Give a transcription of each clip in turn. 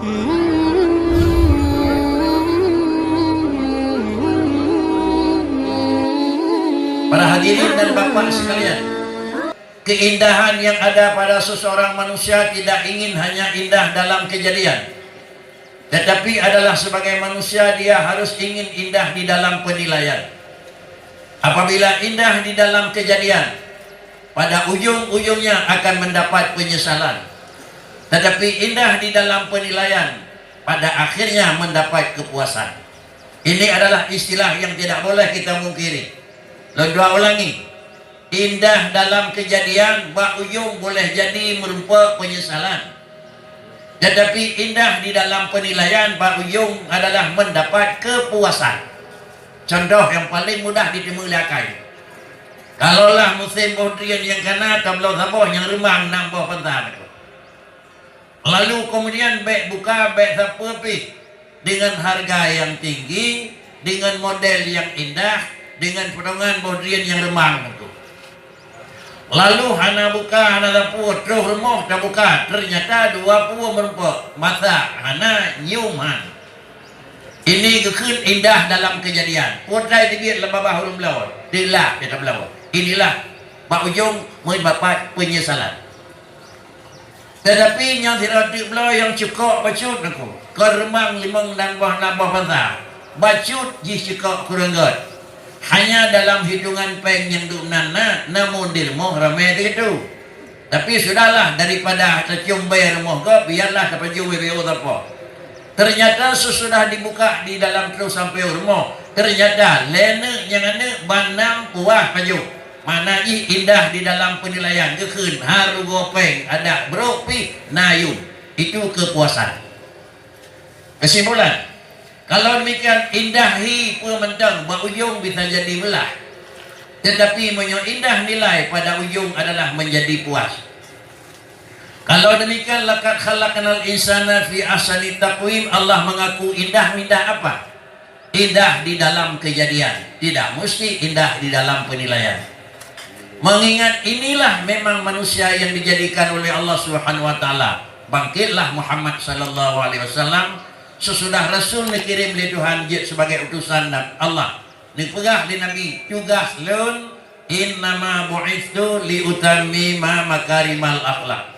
Para hadirin dan bapak sekalian, keindahan yang ada pada seseorang manusia tidak ingin hanya indah dalam kejadian, tetapi adalah sebagai manusia dia harus ingin indah di dalam penilaian. Apabila indah di dalam kejadian, pada ujung-ujungnya akan mendapat penyesalan. Tetapi indah di dalam penilaian, pada akhirnya mendapat kepuasan. Ini adalah istilah yang tidak boleh kita mungkiri. Dua ulangi. Indah dalam kejadian, bak ujung boleh jadi merupa penyesalan. Tetapi indah di dalam penilaian, bak ujung adalah mendapat kepuasan. Contoh yang paling mudah ditemulakan. Kalaulah musim hujan yang kena tablau saboh yang remang nang bawah pantai itu. Lalu kemudian baik buka baik siapa pi dengan harga yang tinggi, dengan model yang indah, dengan potongan bodrian yang remang itu. Lalu hana buka hana dapur terus remah dah buka, ternyata dua puluh merempok masa hana nyiuman. Ini kekun indah dalam kejadian. Potrai dibit lebah huruf belawar, dilah kita belawar. Inilah pak ujung mendapat penyesalan. Tetapi yang tidak belawar yang cukup bacut aku. Keremang limang dan nambah pantai. Bacut ji cukup kurang god. Hanya dalam hitungan peng yang duk nana, namun dirmoh ramai itu. Tapi sudahlah, daripada tercium bayar moh ke, biarlah terpeju WBO apa. Ternyata sesudah dibuka di dalam terus sampai rumah, ternyata lena yang ada banam puah paju. Mana indah di dalam penilaian kekun haru gopeng ada beropi nayun, itu kepuasan. Kesimpulan, kalau demikian indahi pementang ujung bisa jadi belah, tetapi indah nilai pada ujung adalah menjadi puas. Kalau demikian laqad khalaqnal insana fi ahsani taqwim, Allah mengaku indah apa? Indah di dalam kejadian, tidak mesti indah di dalam penilaian. Mengingat inilah memang manusia yang dijadikan oleh Allah Subhanahu wa taala. Bangkitlah Muhammad sallallahu alaihi wasallam sesudah Rasul dikirim oleh Tuhan sebagai utusan Allah. Dipegah di Nabi tugas lun innama bu'itsu li utammima makarimal akhlak.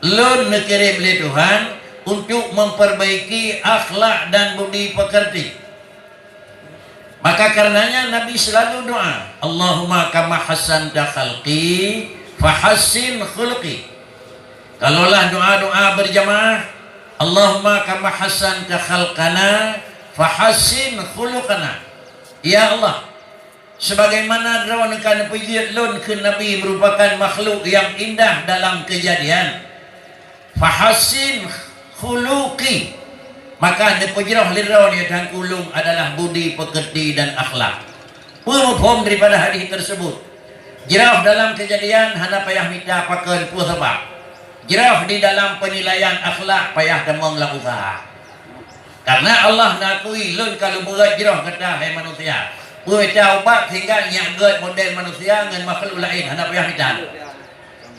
Lun dikirim oleh Tuhan untuk memperbaiki akhlak dan budi pekerti. Maka karenanya Nabi selalu doa, Allahumma kama hassanta khalqi fahassin khuluqi. Kalaulah doa-doa berjamaah, Allahumma kama hassanta khalqana fahassin khuluqana. Ya Allah, sebagaimana derawankan pujian lun ke Nabi merupakan makhluk yang indah dalam kejadian, fahassin khuluqi, maka nepujrah lirawan yang kulung adalah budi pekerti dan akhlak. Pemufhum daripada hadis tersebut, jirah dalam kejadian hana payah minta pakai puas sebab. Jirah di dalam penilaian akhlak payah demonglah usaha. Karena Allah nakui lun kalau berat jirah kata hai manusia. Puasa ubat sehingga nyak model manusia dengan makhluk lain hana payah minta.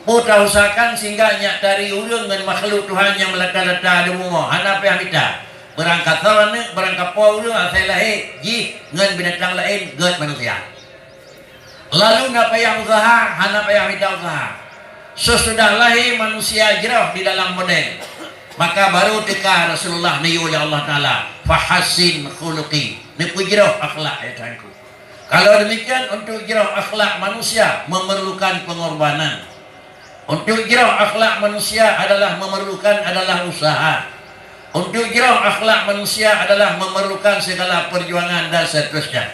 Putra usahakan sehingga nyak dari urang dengan makhluk Tuhan yang melata-lata di rumah hana payah minta. Berangkat sana, berangkat pau saya lahir ji dengan binatang lain ged manusia. Lalu nak payah usaha, hana payah minta usaha. Sesudah lahir manusia jerah di dalam model, maka baru teka Rasulullah niyu oleh Allah Taala fahassin khuluqi, ni jerah akhlak ya tuanku. Kalau demikian untuk jerah akhlak manusia memerlukan pengorbanan. Untuk jerah akhlak manusia memerlukan usaha. Untuk jirah akhlak manusia adalah memerlukan segala perjuangan dan seterusnya.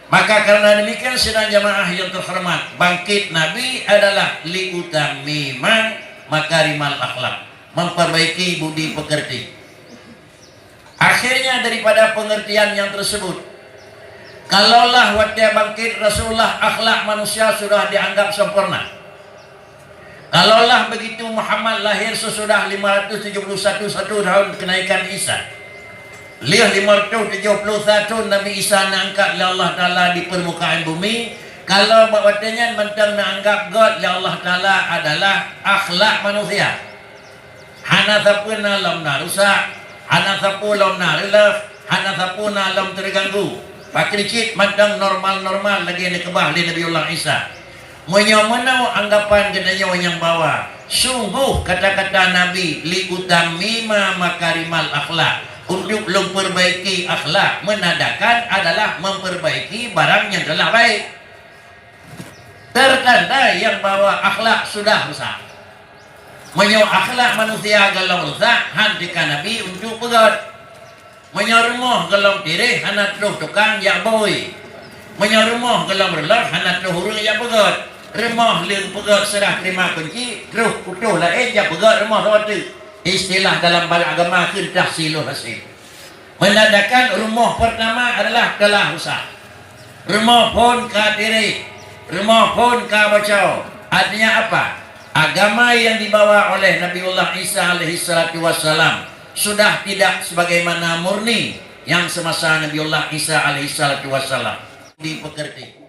Maka karena demikian sedang jamaah yang terhormat, bangkit Nabi adalah liutamima makarimal akhlak, memperbaiki budi pekerti. Akhirnya daripada pengertian yang tersebut, kalaulah waktu bangkit Rasulullah akhlak manusia sudah dianggap sempurna. Kalaulah begitu Muhammad lahir sesudah 571 tahun kenaikan Isa. 571 Nabi Isa diangkat oleh Allah Ta'ala di permukaan bumi. Kalau waktunya mentang menganggap God oleh Allah Ta'ala adalah akhlak manusia. hana sapuna lam na rusak, hana sapu lam na relaf, hana sapuna lam terganggu. Pakricit madang normal-normal lagi ni kebah di Nabiullah Isa. Menyo-menau anggapan genanyo yang bawa. Sungguh kata-kata Nabi liutamima makarimal akhlak. Untuk memperbaiki akhlak menandakan adalah memperbaiki barang yang telah baik. Tertanda yang bawa akhlak sudah rusak. Menyo akhlak manusia galau rusak hentikan Nabi untuk pegat. Menyormoh gelam tirih hana terus tukang ya boy. Menyormoh gelam relaf hana terus hurung ya pegat. Remah leng pegat serah terima kunci terus putuh lah ya pegat remah rawat. Istilah dalam agama kedah siluh hasil. Menandakan rumah pertama adalah telah rusak. Rumah pun ka tirih, rumah pun ka bacau. Artinya apa? Agama yang dibawa oleh Nabiullah Isa alaihi salatu wassalam sudah tidak sebagaimana murni yang semasa Nabiullah Isa alaihi salatu wassalam. Dipekerti.